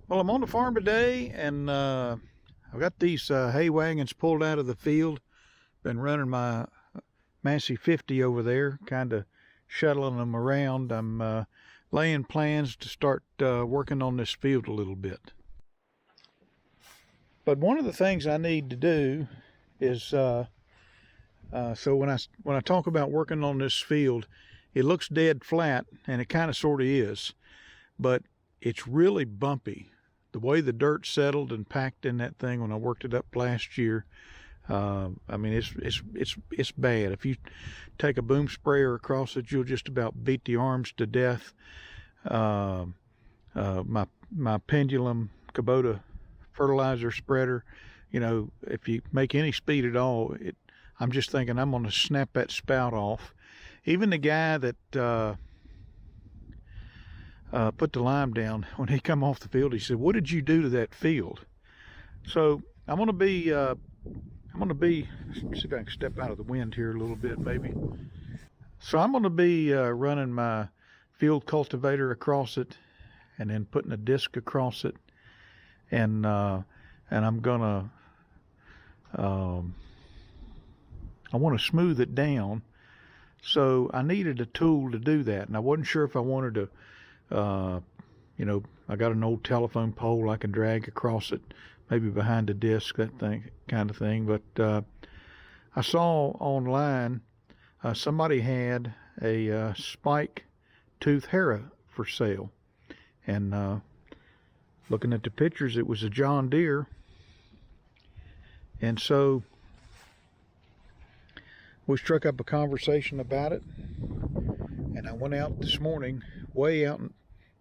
Well, I'm on the farm today, and I've got these hay wagons pulled out of the field. Been running my Massey 50 over there, kind of shuttling them around. I'm laying plans to start working on this field a little bit. But one of the things I need to do is so when I talk about working on this field, it looks dead flat, and it kind of sort of is, but it's really bumpy. The way the dirt settled and packed in that thing when I worked it up last year, I mean it's bad. If you take a boom sprayer across it, you'll just about beat the arms to death. My pendulum Kubota fertilizer spreader, if you make any speed at all, I'm just thinking I'm going to snap that spout off. Even the guy that put the lime down, when he come off the field, he said, "What did you do to that field?" So I'm going to be, see if I can step out of the wind here a little bit, maybe. So I'm going to be running my field cultivator across it, and then putting a disc across it, and I'm gonna, I want to smooth it down. So I needed a tool to do that, and I wasn't sure if I wanted to. I got an old telephone pole I can drag across it, maybe behind the disc, that thing, kind of thing. But I saw online somebody had a spike tooth Harrow for sale, and looking at the pictures, it was a John Deere, and so we struck up a conversation about it. And I went out this morning, way out in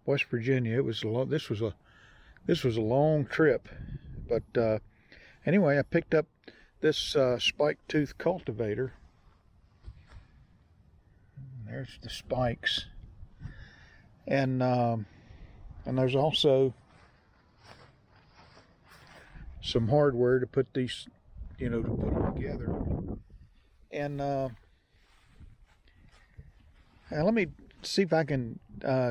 West Virginia. This was a long trip, but anyway, I picked up this spike tooth cultivator. There's the spikes, and there's also some hardware to put these, to put them together. And let me see if I can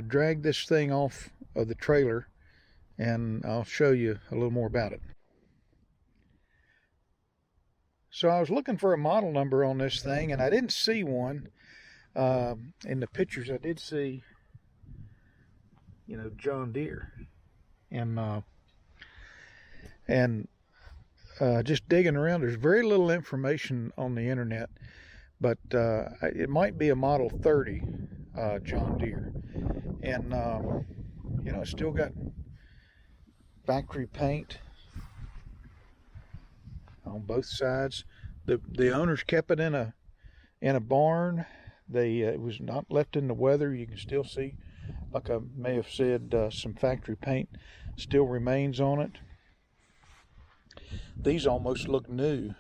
drag this thing off of the trailer, and I'll show you a little more about it. So I was looking for a model number on this thing, and I didn't see one. In the pictures I did see, John Deere. And just digging around, there's very little information on the internet, but it might be a Model 30 John Deere, and it's still got factory paint on both sides. The owners kept it in a barn. It was not left in the weather. You can still see, like I may have said, some factory paint still remains on it. These almost look new,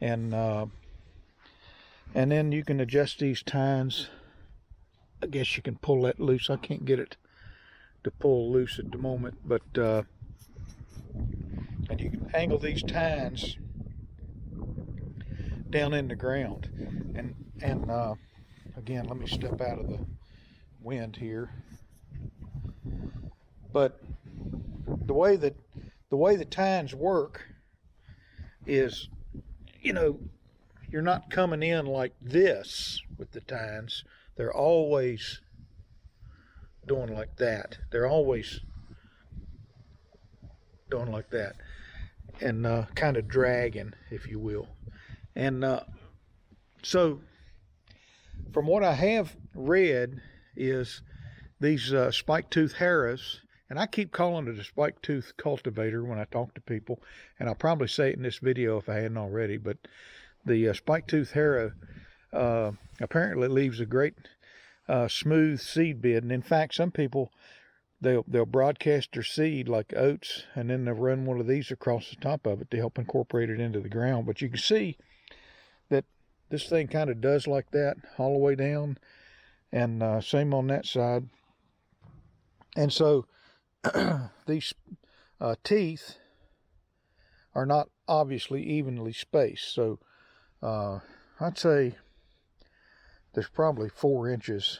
and then you can adjust these tines. I guess you can pull that loose. I can't get it to pull loose at the moment, but and you can angle these tines down in the ground. And again, let me step out of the wind here. But the way the tines work is, you're not coming in like this with the tines. They're always doing like that. They're always doing like that, and kind of dragging, if you will. And so from what I have read is these spike tooth Harrows, and I keep calling it a spike tooth cultivator when I talk to people, and I'll probably say it in this video if I hadn't already, but the spike tooth Harrow apparently leaves a great smooth seed bed. And in fact, some people, they'll broadcast their seed like oats, and then they'll run one of these across the top of it to help incorporate it into the ground. But you can see that this thing kind of does like that all the way down, and same on that side. And so these teeth are not obviously evenly spaced. So I'd say there's probably 4 inches,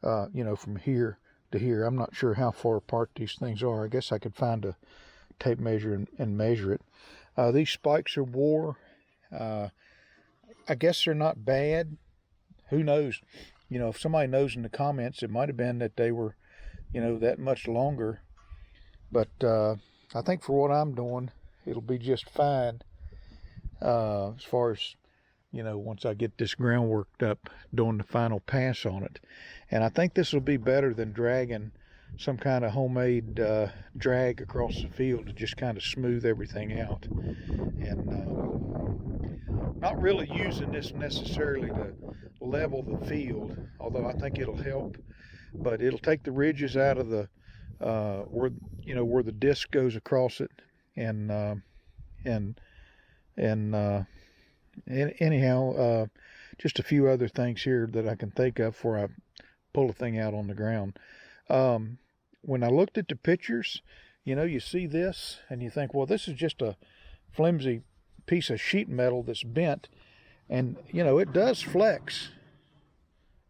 from here to here. I'm not sure how far apart these things are. I guess I could find a tape measure and measure it. These spikes are wore. I guess they're not bad. Who knows? You know, if somebody knows in the comments, it might have been that they were, you know, that much longer. But I think for what I'm doing, it'll be just fine as far as, you know, once I get this ground worked up, doing the final pass on it. And I think this will be better than dragging some kind of homemade drag across the field to just kind of smooth everything out. And not really using this necessarily to level the field, although I think it'll help. But it'll take the ridges out of the where, you know, where the disc goes across it, and anyhow, just a few other things here that I can think of before I pull the thing out on the ground. When I looked at the pictures, you know, you see this and you think, well, this is just a flimsy piece of sheet metal that's bent, and you know, it does flex,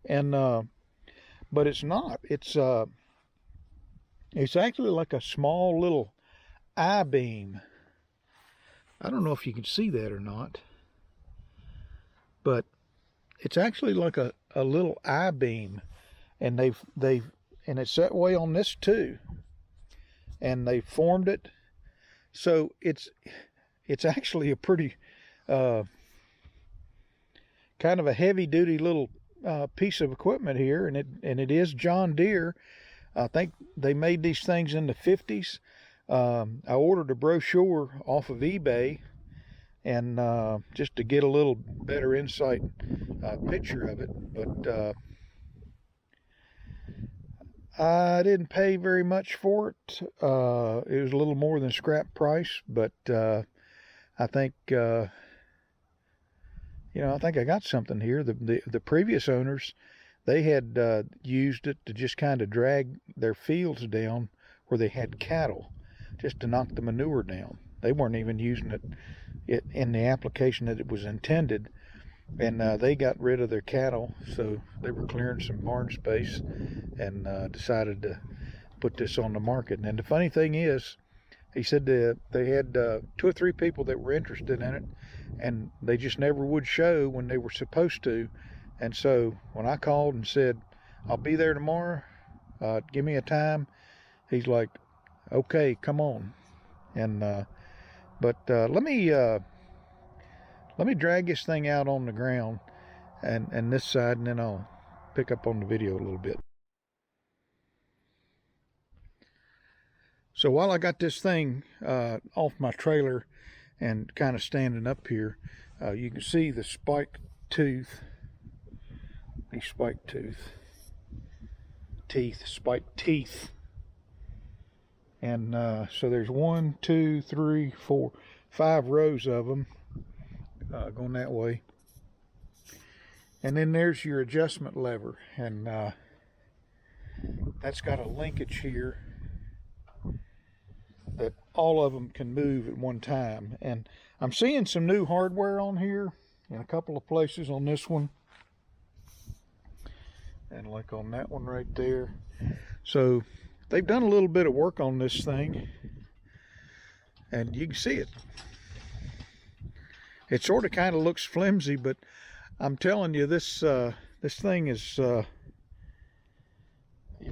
and but it's not. It's actually like a small little I-beam. I don't know if you can see that or not, but it's actually like a little I-beam, and they've and it's that way on this too, and they formed it so it's actually a pretty kind of a heavy-duty little piece of equipment here, and it is John Deere. I think they made these things in the 50s. I ordered a brochure off of eBay, and just to get a little better insight picture of it, but I didn't pay very much for it. It was a little more than scrap price, but I think you know, I think I got something here. The previous owners, they had used it to just kind of drag their fields down where they had cattle, just to knock the manure down. They weren't even using it in the application that it was intended, and they got rid of their cattle, so they were clearing some barn space, and decided to put this on the market. And the funny thing is, he said that they had 2 or 3 people that were interested in it, and they just never would show when they were supposed to. And so when I called and said, I'll be there tomorrow, give me a time, he's like, okay, come on. And but let me drag this thing out on the ground and this side, and then I'll pick up on the video a little bit. So while I got this thing off my trailer and kind of standing up here, you can see the spike tooth, these spike teeth. And so there's 1, 2, 3, 4, 5 rows of them going that way. And then there's your adjustment lever, and that's got a linkage here that all of them can move at one time. And I'm seeing some new hardware on here in a couple of places, on this one and like on that one right there. So they've done a little bit of work on this thing, and you can see it. It sort of kind of looks flimsy, but I'm telling you, this thing is, you're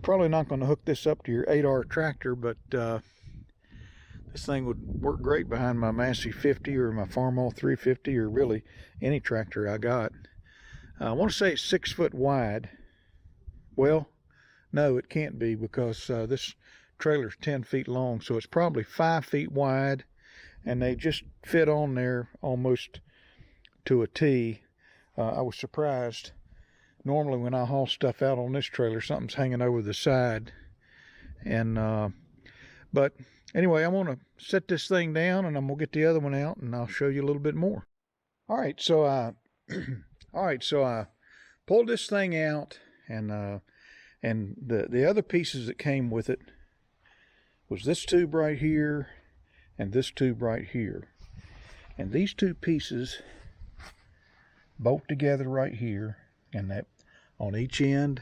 probably not going to hook this up to your 8R tractor, but this thing would work great behind my Massey 50 or my Farmall 350, or really any tractor I got. I want to say it's 6 foot wide. Well, no, it can't be, because this trailer's 10 feet long, so it's probably 5 feet wide, and they just fit on there almost to a T. I was surprised. Normally when I haul stuff out on this trailer, something's hanging over the side. And but anyway, I'm going to set this thing down, and I'm going to get the other one out, and I'll show you a little bit more. All right, so I pulled this thing out, and the other pieces that came with it was this tube right here and this tube right here. And these two pieces bolt together right here, and that on each end,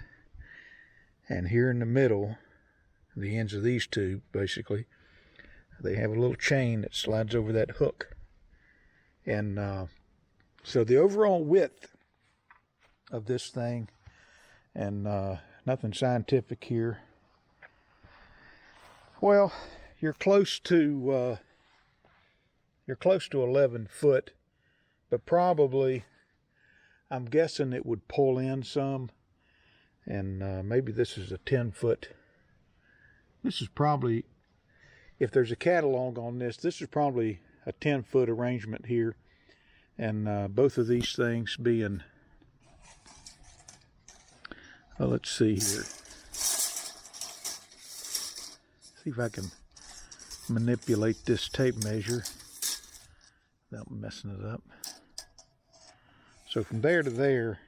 And here in the middle, the ends of these two, basically, they have a little chain that slides over that hook. And so the overall width of this thing, and nothing scientific here, well, you're close to 11 foot, but probably, I'm guessing it would pull in some, and maybe this is a 10-foot. This is probably, if there's a catalog on this, this is probably a 10-foot arrangement here, and both of these things being, well, let's see here. See if I can manipulate this tape measure without messing it up. So from there to there,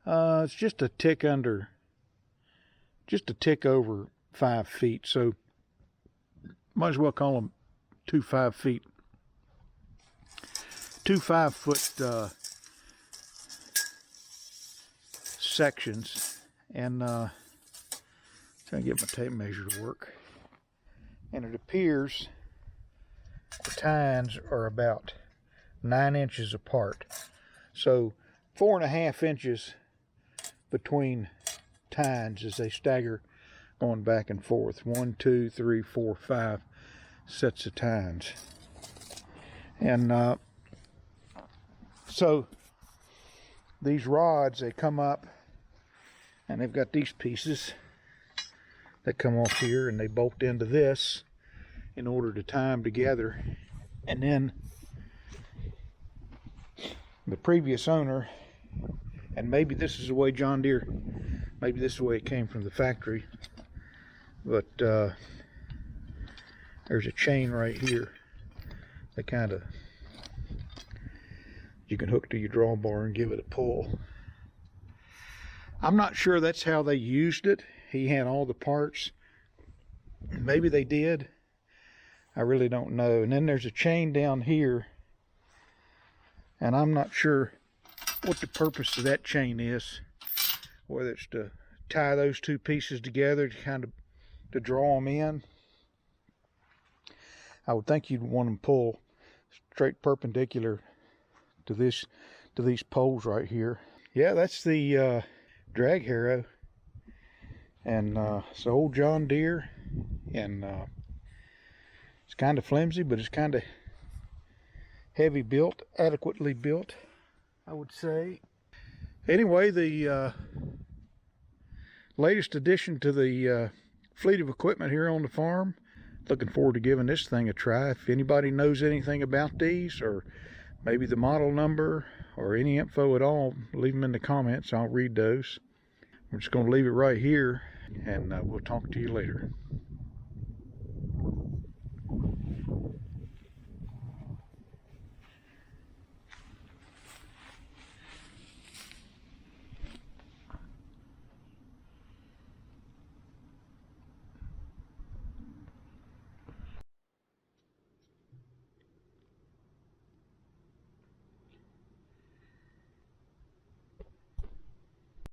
it's just a tick over 5 feet. So might as well call them 2 5 feet. 2 5-foot sections, and trying to get my tape measure to work. And it appears the tines are about 9 inches apart. So 4.5 inches between tines as they stagger going back and forth. 1, 2, 3, 4, 5 sets of tines. And so these rods, they come up and they've got these pieces that come off here, and they bolt into this in order to tie them together. And then the previous owner, and maybe this is the way John Deere, maybe this is the way it came from the factory, but there's a chain right here that kind of, you can hook to your drawbar and give it a pull. I'm not sure that's how they used it. He had all the parts. Maybe they did. I really don't know. And then there's a chain down here, and I'm not sure what the purpose of that chain is. Whether it's to tie those two pieces together to kind of to draw them in. I would think you'd want them pull straight perpendicular to these poles right here. Yeah, that's the drag harrow, and it's an old John Deere, and it's kind of flimsy, but it's kind of heavy built, adequately built, I would say. Anyway, the latest addition to the fleet of equipment here on the farm. Looking forward to giving this thing a try. If anybody knows anything about these, or maybe the model number, or any info at all, leave them in the comments. I'll read those. I'm just going to leave it right here, and we'll talk to you later.